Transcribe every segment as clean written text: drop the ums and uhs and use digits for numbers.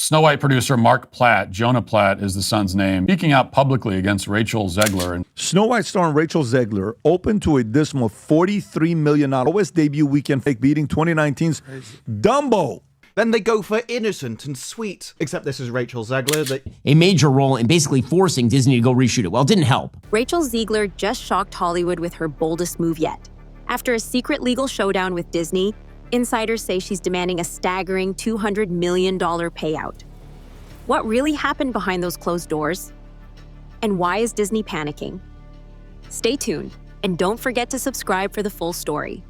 Snow White producer Mark Platt, Jonah Platt is the son's name, speaking out publicly against Rachel Zegler. And Snow White starring Rachel Zegler opened to a dismal $43 million lowest debut weekend, fake beating 2019's Dumbo. Then they go for innocent and sweet, except this is Rachel Zegler. A major role in basically forcing Disney to go reshoot it. Well, it didn't help. Rachel Zegler just shocked Hollywood with her boldest move yet. After a secret legal showdown with Disney, insiders say she's demanding a staggering $200 million payout. What really happened behind those closed doors? And why is Disney panicking? Stay tuned, and don't forget to subscribe for the full story.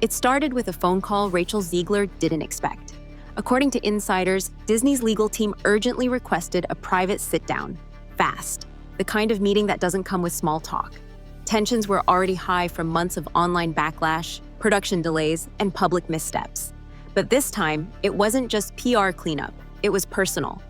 It started with a phone call Rachel Zegler didn't expect. According to insiders, Disney's legal team urgently requested a private sit-down, fast, the kind of meeting that doesn't come with small talk. Tensions were already high from months of online backlash, production delays, and public missteps. But this time, it wasn't just PR cleanup, it was personal.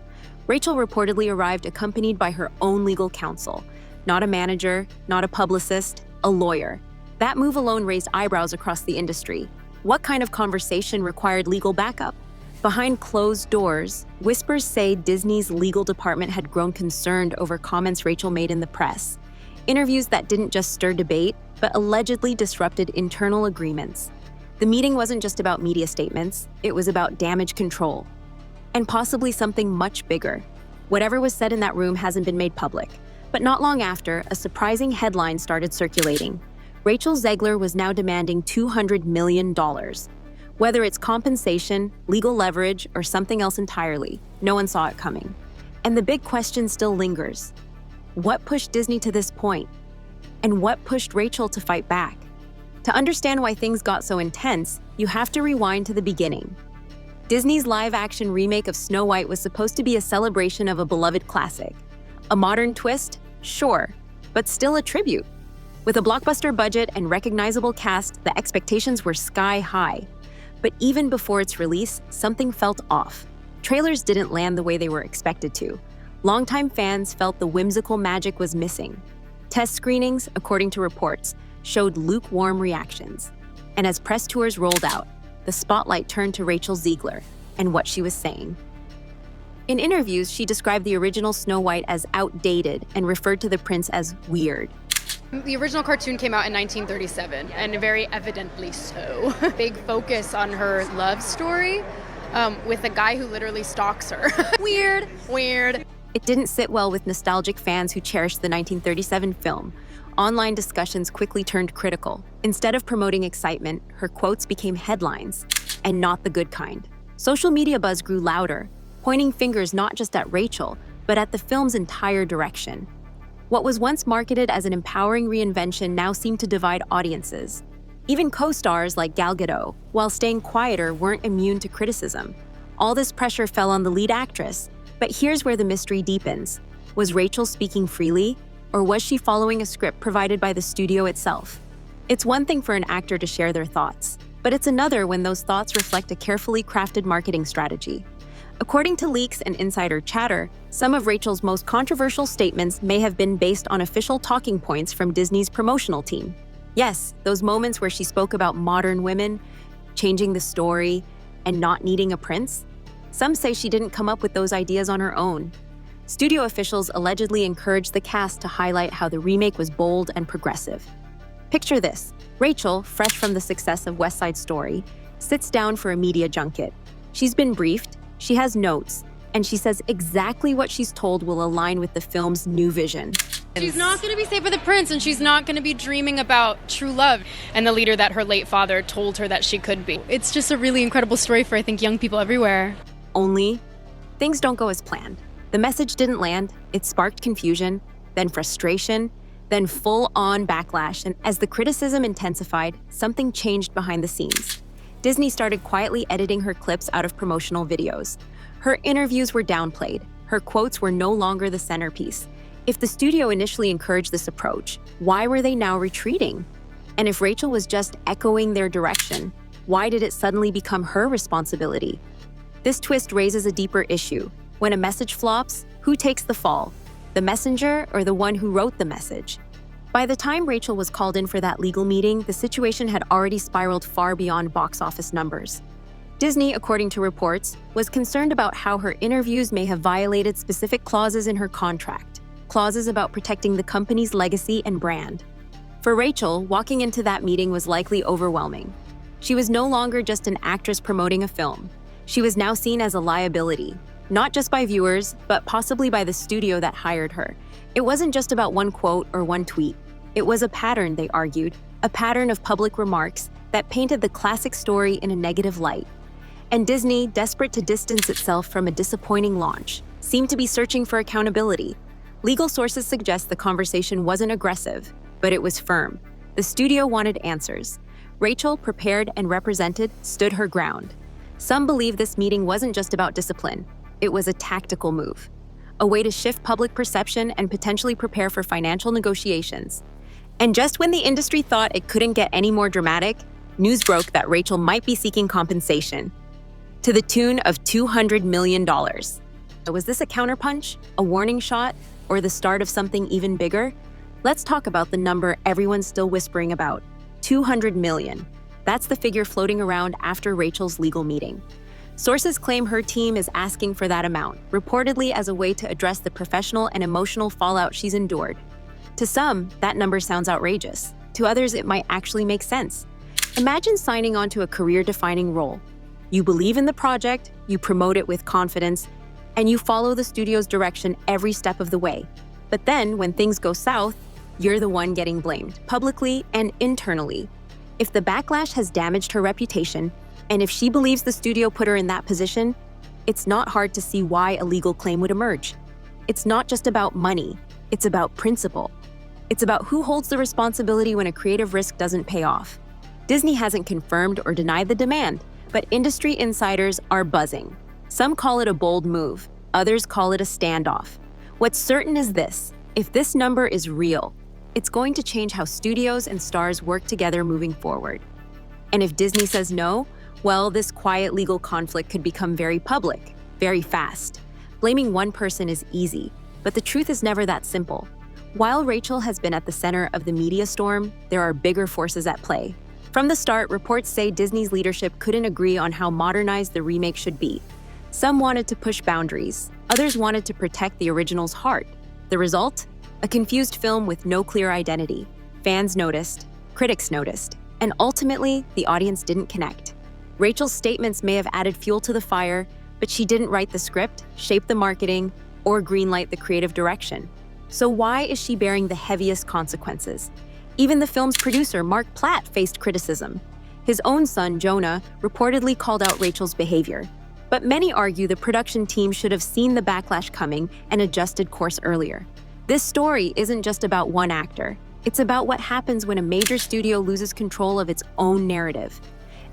Rachel reportedly arrived accompanied by her own legal counsel, not a manager, not a publicist, a lawyer. That move alone raised eyebrows across the industry. What kind of conversation required legal backup? Behind closed doors, whispers say Disney's legal department had grown concerned over comments Rachel made in the press. Interviews that didn't just stir debate, but allegedly disrupted internal agreements. The meeting wasn't just about media statements, it was about damage control. And possibly something much bigger. Whatever was said in that room hasn't been made public. But not long after, a surprising headline started circulating. Rachel Zegler was now demanding $200 million. Whether it's compensation, legal leverage, or something else entirely, no one saw it coming. And the big question still lingers. What pushed Disney to this point? And what pushed Rachel to fight back? To understand why things got so intense, you have to rewind to the beginning. Disney's live-action remake of Snow White was supposed to be a celebration of a beloved classic. A modern twist? Sure, but still a tribute. With a blockbuster budget and recognizable cast, the expectations were sky high. But even before its release, something felt off. Trailers didn't land the way they were expected to. Longtime fans felt the whimsical magic was missing. Test screenings, according to reports, showed lukewarm reactions. And as press tours rolled out, the spotlight turned to Rachel Zegler and what she was saying. In interviews, she described the original Snow White as outdated and referred to the prince as weird. The original cartoon came out in 1937, and very evidently so. Big focus on her love story with a guy who literally stalks her. Weird. It didn't sit well with nostalgic fans who cherished the 1937 film. Online discussions quickly turned critical. Instead of promoting excitement, her quotes became headlines, and not the good kind. Social media buzz grew louder, pointing fingers not just at Rachel, but at the film's entire direction. What was once marketed as an empowering reinvention now seemed to divide audiences. Even co-stars like Gal Gadot, while staying quieter, weren't immune to criticism. All this pressure fell on the lead actress. But here's where the mystery deepens. Was Rachel speaking freely, or was she following a script provided by the studio itself? It's one thing for an actor to share their thoughts, but it's another when those thoughts reflect a carefully crafted marketing strategy. According to leaks and insider chatter, some of Rachel's most controversial statements may have been based on official talking points from Disney's promotional team. Yes, those moments where she spoke about modern women, changing the story, and not needing a prince. Some say she didn't come up with those ideas on her own. Studio officials allegedly encouraged the cast to highlight how the remake was bold and progressive. Picture this: Rachel, fresh from the success of West Side Story, sits down for a media junket. She's been briefed, she has notes, and she says exactly what she's told will align with the film's new vision. She's not going to be safe with the prince, and she's not going to be dreaming about true love and the leader that her late father told her that she could be. It's just a really incredible story for, I think, young people everywhere. Only, things don't go as planned. The message didn't land, it sparked confusion, then frustration, then full-on backlash, and as the criticism intensified, something changed behind the scenes. Disney started quietly editing her clips out of promotional videos. Her interviews were downplayed, her quotes were no longer the centerpiece. If the studio initially encouraged this approach, why were they now retreating? And if Rachel was just echoing their direction, why did it suddenly become her responsibility? This twist raises a deeper issue. When a message flops, who takes the fall? The messenger or the one who wrote the message? By the time Rachel was called in for that legal meeting, the situation had already spiraled far beyond box office numbers. Disney, according to reports, was concerned about how her interviews may have violated specific clauses in her contract, clauses about protecting the company's legacy and brand. For Rachel, walking into that meeting was likely overwhelming. She was no longer just an actress promoting a film. She was now seen as a liability, not just by viewers, but possibly by the studio that hired her. It wasn't just about one quote or one tweet. It was a pattern, they argued, a pattern of public remarks that painted the classic story in a negative light. And Disney, desperate to distance itself from a disappointing launch, seemed to be searching for accountability. Legal sources suggest the conversation wasn't aggressive, but it was firm. The studio wanted answers. Rachel, prepared and represented, stood her ground. Some believe this meeting wasn't just about discipline. It was a tactical move, a way to shift public perception and potentially prepare for financial negotiations. And just when the industry thought it couldn't get any more dramatic, news broke that Rachel might be seeking compensation to the tune of $200 million. Was this a counterpunch, a warning shot, or the start of something even bigger? Let's talk about the number everyone's still whispering about, $200 million. That's the figure floating around after Rachel's legal meeting. Sources claim her team is asking for that amount, reportedly as a way to address the professional and emotional fallout she's endured. To some, that number sounds outrageous. To others, it might actually make sense. Imagine signing on to a career-defining role. You believe in the project, you promote it with confidence, and you follow the studio's direction every step of the way. But then, when things go south, you're the one getting blamed, publicly and internally. If the backlash has damaged her reputation, and if she believes the studio put her in that position, it's not hard to see why a legal claim would emerge. It's not just about money, it's about principle. It's about who holds the responsibility when a creative risk doesn't pay off. Disney hasn't confirmed or denied the demand, but industry insiders are buzzing. Some call it a bold move, others call it a standoff. What's certain is this: if this number is real, it's going to change how studios and stars work together moving forward. And if Disney says no, well, this quiet legal conflict could become very public, very fast. Blaming one person is easy, but the truth is never that simple. While Rachel has been at the center of the media storm, there are bigger forces at play. From the start, reports say Disney's leadership couldn't agree on how modernized the remake should be. Some wanted to push boundaries, others wanted to protect the original's heart. The result? A confused film with no clear identity. Fans noticed, critics noticed, and ultimately, the audience didn't connect. Rachel's statements may have added fuel to the fire, but she didn't write the script, shape the marketing, or greenlight the creative direction. So why is she bearing the heaviest consequences? Even the film's producer, Mark Platt, faced criticism. His own son, Jonah, reportedly called out Rachel's behavior. But many argue the production team should have seen the backlash coming and adjusted course earlier. This story isn't just about one actor. It's about what happens when a major studio loses control of its own narrative.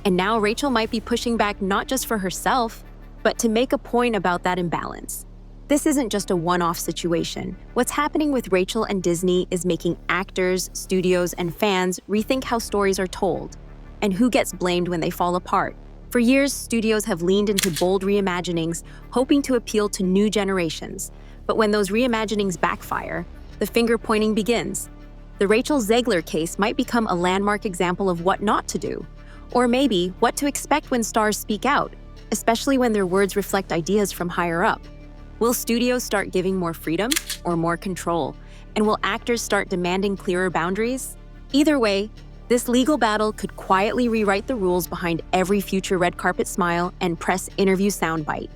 And now Rachel might be pushing back not just for herself, but to make a point about that imbalance. This isn't just a one-off situation. What's happening with Rachel and Disney is making actors, studios, and fans rethink how stories are told and who gets blamed when they fall apart. For years, studios have leaned into bold reimaginings, hoping to appeal to new generations. But when those reimaginings backfire, the finger-pointing begins. The Rachel Zegler case might become a landmark example of what not to do, or maybe what to expect when stars speak out, especially when their words reflect ideas from higher up. Will studios start giving more freedom or more control? And will actors start demanding clearer boundaries? Either way, this legal battle could quietly rewrite the rules behind every future red carpet smile and press interview soundbite.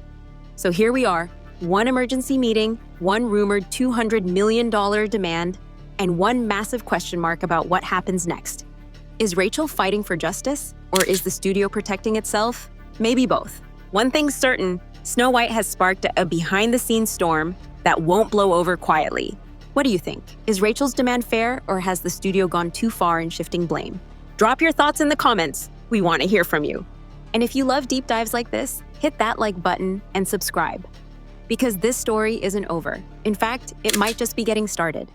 So here we are, one emergency meeting, one rumored $200 million demand, and one massive question mark about what happens next. Is Rachel fighting for justice, or is the studio protecting itself? Maybe both. One thing's certain, Snow White has sparked a behind-the-scenes storm that won't blow over quietly. What do you think? Is Rachel's demand fair, or has the studio gone too far in shifting blame? Drop your thoughts in the comments. We want to hear from you. And if you love deep dives like this, hit that like button and subscribe. Because this story isn't over. In fact, it might just be getting started.